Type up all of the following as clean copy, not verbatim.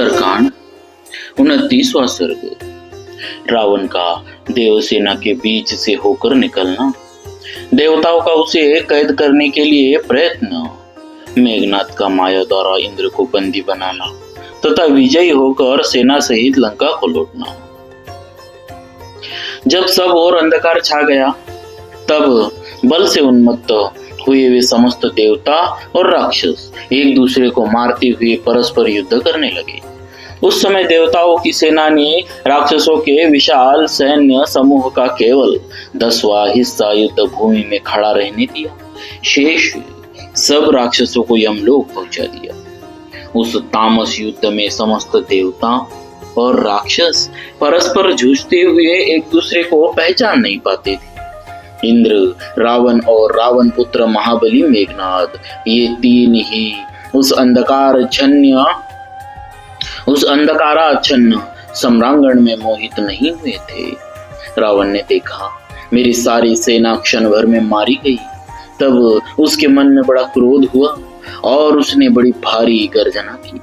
उत्तरकांड 29वां सर्ग। रावण का देवसेना के बीच से होकर निकलना, देवताओं का उसे कैद करने के लिए प्रयत्न, मेघनाद का माया द्वारा इंद्र को बंदी बनाना तथा विजयी होकर सेना सहित लंका को लौटना। जब सब और अंधकार छा गया, तब बल से उन्मत्त हुए वे समस्त देवता और राक्षस एक दूसरे को मारते हुए परस्पर युद्ध करने लगे। उस समय देवताओं की सेना ने राक्षसों के विशाल सैन्य समूह का केवल 10वां हिस्सा युद्ध भूमि में खड़ा रहने दिया। शेष सब राक्षसों को यमलोक पहुंचा दिया। उस तामस युद्ध में समस्त देवता और राक्षस परस्पर जूझते हुए एक दूसरे को पहचान नहीं पाते थे। इंद्र, रावण और रावण पुत्र महाबली मेघनाद, ये तीन ही उस अंधकाराच्छन्न सम्रांगण में मोहित नहीं हुए थे। रावण ने देखा मेरी सारी सेना क्षण भर में मारी गई। तब उसके मन में बड़ा क्रोध हुआ और उसने बड़ी भारी गर्जना की।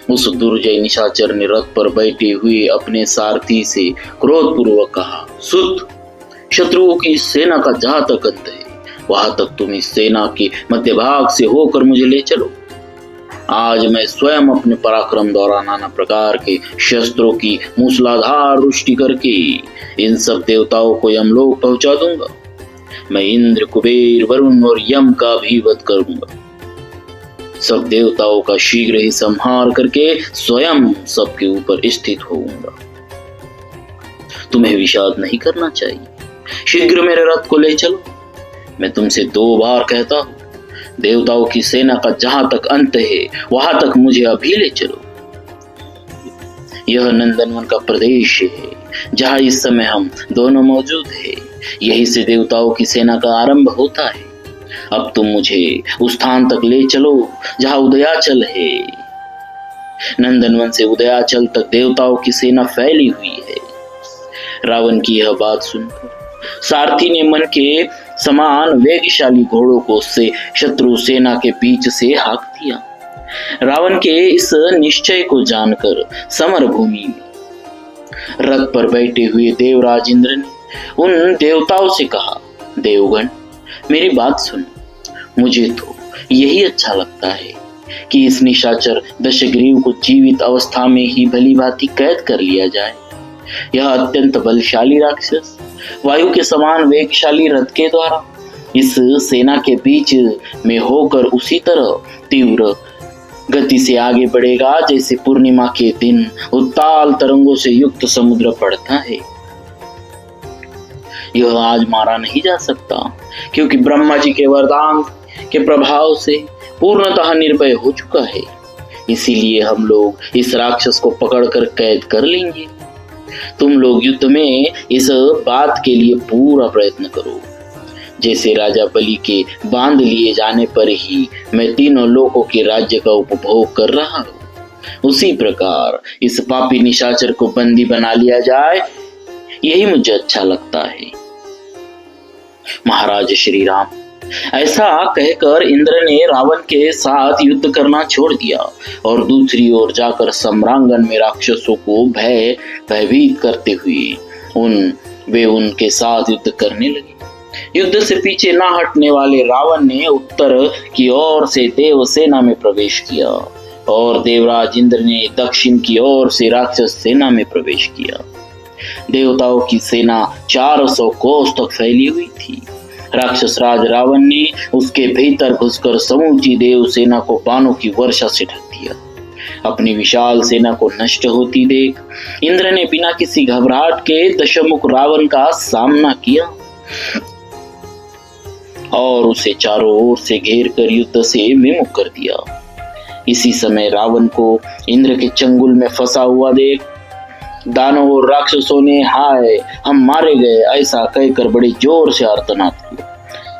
उस दुर्जय निशाचर ने रथ पर बैठे हुए अपने सारथी से क्रोधपूर्वक कहा, सुत, शत्रुओं की सेना का जहां तक अंत है, वहां तक तुम इस सेना के मध्य भाग से होकर मुझे ले चलो। आज मैं स्वयं अपने पराक्रम द्वारा नाना प्रकार के शस्त्रों की मूसलाधार वृष्टि करके इन सब देवताओं को यमलोक पहुंचा दूंगा। मैं इंद्र, कुबेर, वरुण और यम का भी वध करूंगा। सब देवताओं का शीघ्र ही संहार करके स्वयं सबके ऊपर स्थित होऊंगा। तुम्हें विषाद नहीं करना चाहिए। शीघ्र मेरे रथ को ले चलो। मैं तुमसे 2 बार कहता हूं, देवताओं की सेना का जहां तक अंत है, वहां तक मुझे अभी ले चलो। यह नंदनवन का प्रदेश है, जहां इस समय हम दोनों मौजूद हैं। यही से देवताओं की सेना का आरंभ होता है। अब तुम मुझे उस स्थान तक ले चलो जहां उदयाचल है। नंदनवन से उदयाचल तक देवताओं की सेना फैली हुई है। रावण की यह बात सुनकर सारथी ने मन के समान वेगशाली घोड़ों को उससे शत्रु सेना के बीच से हाँक दिया। रावण के इस निश्चय को जानकर समर भूमि में रथ पर बैठे हुए देवराज इंद्र ने उन देवताओं से कहा, देवगण, मेरी बात सुनो। मुझे तो यही अच्छा लगता है कि इस निशाचर दशग्रीव को जीवित अवस्था में ही भली भांति कैद कर लिया जाए। यह अत्यंत बलशाली राक्षस वायु के समान वेगशाली रथ के द्वारा इस सेना के बीच में होकर उसी तरह तीव्र गति से आगे बढ़ेगा जैसे पूर्णिमा के दिन उत्ताल तरंगों से युक्त समुद्र पड़ता है। यह आज मारा नहीं जा सकता, क्योंकि ब्रह्मा जी के वरदान के प्रभाव से पूर्णतः निर्भय हो चुका है। इसीलिए हम लोग इस राक्षस को पकड़कर कैद कर लेंगे। तुम लोग युद्ध में इस बात के लिए पूरा प्रयत्न करो। जैसे राजा बलि के बांध लिए जाने पर ही मैं तीनों लोकों के राज्य का उपभोग कर रहा हूँ, उसी प्रकार इस पापी निशाचर को बंदी बना लिया जाए, यही मुझे अच्छा लगता है। महाराज श्री राम, ऐसा कहकर इंद्र ने रावण के साथ युद्ध करना छोड़ दिया और दूसरी ओर जाकर सम्रांगण में राक्षसों को भयभीत करते हुए वे उनके साथ युद्ध करने लगे। युद्ध से पीछे ना हटने वाले रावण ने उत्तर की ओर से देव सेना में प्रवेश किया और देवराज इंद्र ने दक्षिण की ओर से राक्षस सेना में प्रवेश किया। देवताओं की सेना 400 कोस तक फैली हुई थी। राक्षस राज रावण ने उसके भीतर घुसकर समूची देव सेना को बाणों की वर्षा से ढक दिया। अपनी विशाल सेना को नष्ट होती देख इंद्र ने बिना किसी घबराहट के दशमुख रावण का सामना किया और उसे चारों ओर से घेर कर युद्ध से विमुख कर दिया। इसी समय रावण को इंद्र के चंगुल में फंसा हुआ देख दानव और राक्षसों ने हाय हम मारे गए ऐसा कहकर बड़े जोर से आर्तनाद किया।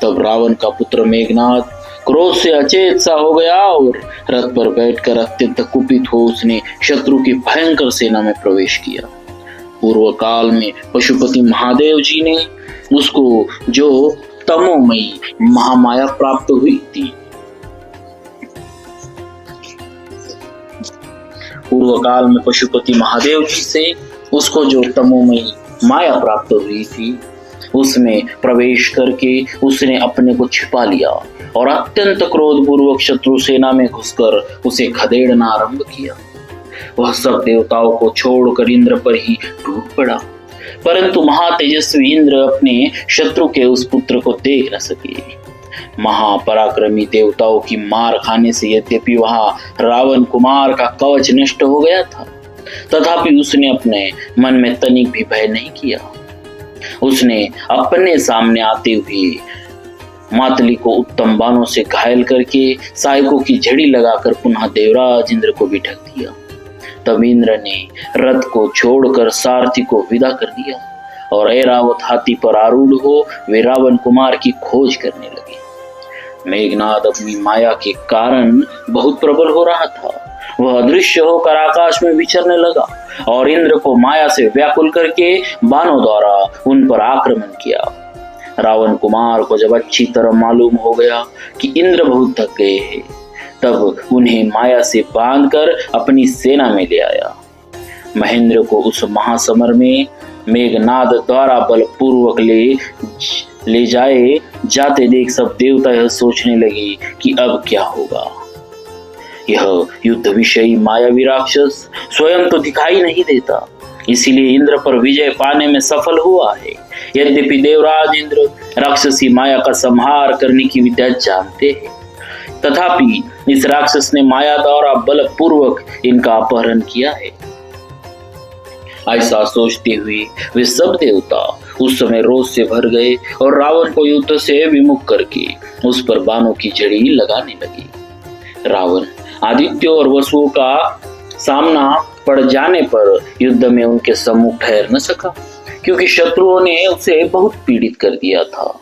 तब रावण का पुत्र मेघनाद क्रोध से अचेत सा हो गया और रथ पर बैठकर अत्यंत कुपित हो उसने शत्रु की भयंकर सेना में प्रवेश किया। पूर्व काल में पशुपति महादेव जी ने उसको जो तमोमयी महामाया प्राप्त हुई थी, पूर्व काल में पशुपति महादेव जी से उसको जो तमोमयी माया प्राप्त हुई थी, उसमें प्रवेश करके उसने अपने को छिपा लिया और अत्यंत क्रोधपूर्वक शत्रु सेना में घुसकर उसे खदेड़ना आरंभ किया। वह सब देवताओं को छोड़कर इंद्र पर ही टूट पड़ा, परंतु महातेजस्वी इंद्र अपने शत्रु के उस पुत्र को देख न सके। महापराक्रमी देवताओं की मार खाने से यद्यपि वहां रावण कुमार का कवच नष्ट हो गया था, तथापि उसने अपने मन में तनिक भी भय नहीं किया। उसने अपने सामने आते हुए मातली को उत्तम बाणों से घायल करके सहायकों की झड़ी लगाकर पुनः देवराज इंद्र को भी ढक दिया। तब इंद्र ने रथ को छोड़कर सारथी को विदा कर दिया और ऐरावत हाथी पर आरूढ़ हो वे रावण कुमार की खोज करने लगे। मेघनाद अपनी माया के कारण बहुत प्रबल हो रहा था। वह अदृश्य होकर आकाश में विचरने लगा और इंद्र को माया से व्याकुल करके बाणों द्वारा उन पर आक्रमण किया। रावण कुमार को जब अच्छी तरह मालूम हो गया कि इंद्र बहुत थक गए हैं, तब उन्हें माया से बांधकर अपनी सेना में ले आया। महेंद्र को उस महासमर में मेघनाद द्वारा बलपूर्वक ले जाते देख सब देवता यह सोचने लगे कि अब क्या होगा। यह युद्ध विषयी मायावी राक्षस स्वयं तो दिखाई नहीं देता, इसीलिए इंद्र पर विजय पाने में सफल हुआ है। यद्यपि देवराज इंद्र राक्षसी माया का संहार करने की विद्या जानते हैं, तथापि इस राक्षस ने माया द्वारा बलपूर्वक इनका अपहरण किया है। ऐसा सोचते हुए वे सब देवता उस समय रोष से भर गए और रावण को युद्ध से विमुख करके उस पर बाणों की झड़ी लगाने लगे। रावण आदित्य और वसुओं का सामना पड़ जाने पर युद्ध में उनके सम्मुख ठहर न सका, क्योंकि शत्रुओं ने उसे बहुत पीड़ित कर दिया था।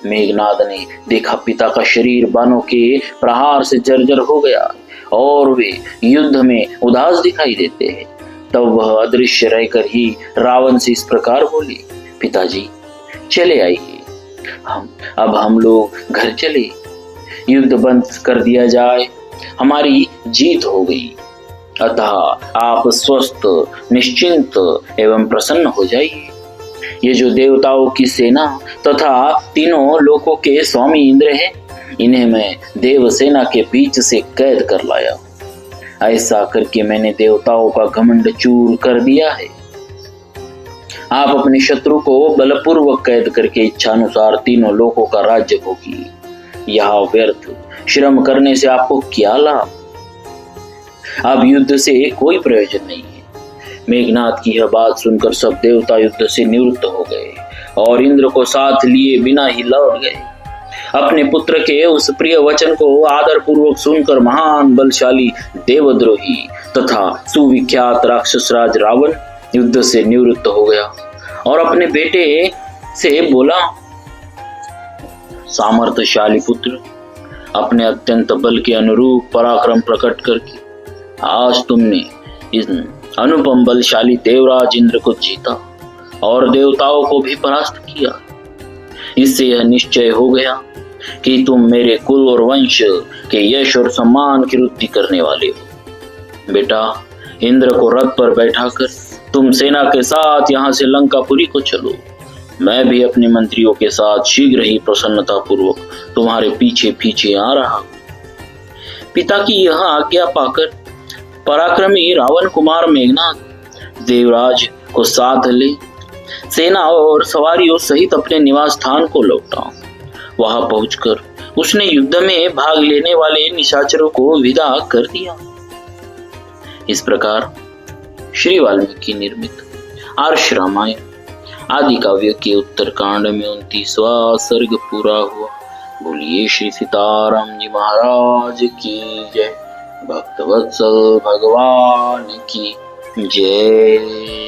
मेघनाद ने देखा पिता का शरीर बाणों के प्रहार से जर्जर हो गया और वे युद्ध में उदास दिखाई देते हैं। तब वह अदृश्य रहकर ही रावण से इस प्रकार बोले, पिताजी चले आइए, हम लोग घर चले, युद्ध बंद कर दिया जाए, हमारी जीत हो गई, अतः आप स्वस्थ निश्चिंत एवं प्रसन्न हो जाइए। ये जो देवताओं की सेना तथा तीनों लोकों के स्वामी इंद्र हैं, इन्हें मैं देव सेना के बीच से कैद कर लाया। ऐसा करके मैंने देवताओं का घमंड चूर कर दिया है। आप अपने शत्रु को बलपूर्वक कैद करके इच्छानुसार तीनों लोकों का राज्य भोगिए। यहाँ व्यर्थ श्रम करने से आपको क्या लाभ? अब युद्ध से कोई प्रयोजन नहीं है। मेघनाद की यह बात सुनकर सब देवता युद्ध से निवृत्त हो गए और इंद्र को साथ लिए बिना ही लौट गए। अपने पुत्र के उस प्रिय वचन को आदर पूर्वक सुनकर महान बलशाली देवद्रोही तथा सुविख्यात राक्षसराज रावण युद्ध से निवृत्त हो गया और अपने बेटे से बोला, सामर्थ्यशाली पुत्र, अपने अत्यंत बल के अनुरूप पराक्रम प्रकट करके आज तुमने इस अनुपम बलशाली देवराज इंद्र को जीता और देवताओं को भी परास्त किया। इससे यह निश्चय हो गया कि तुम मेरे कुल और वंश के यश और सम्मान की वृद्धि करने वाले हो। बेटा, इंद्र को रथ पर बैठाकर तुम सेना के साथ यहाँ से लंकापुरी को चलो। मैं भी अपने मंत्रियों के साथ शीघ्र ही प्रसन्नता पूर्वक तुम्हारे पीछे पीछे आ रहा हूँ। पिता की यह आज्ञा पाकर पराक्रमी रावण कुमार मेघनाद देवराज को साथ ले सेना और सवारियों सहित अपने निवास स्थान को लौटा। वहां पहुंचकर उसने युद्ध में भाग लेने वाले निशाचरों को विदा कर दिया। इस प्रकार श्री वाल्मीकि निर्मित आर्ष रामायण आदि काव्य के उत्तरकांड में 29वां सर्ग पूरा हुआ। बोलिए श्री सीताराम जी महाराज की जय। भक्तवत्सल भगवान की जय।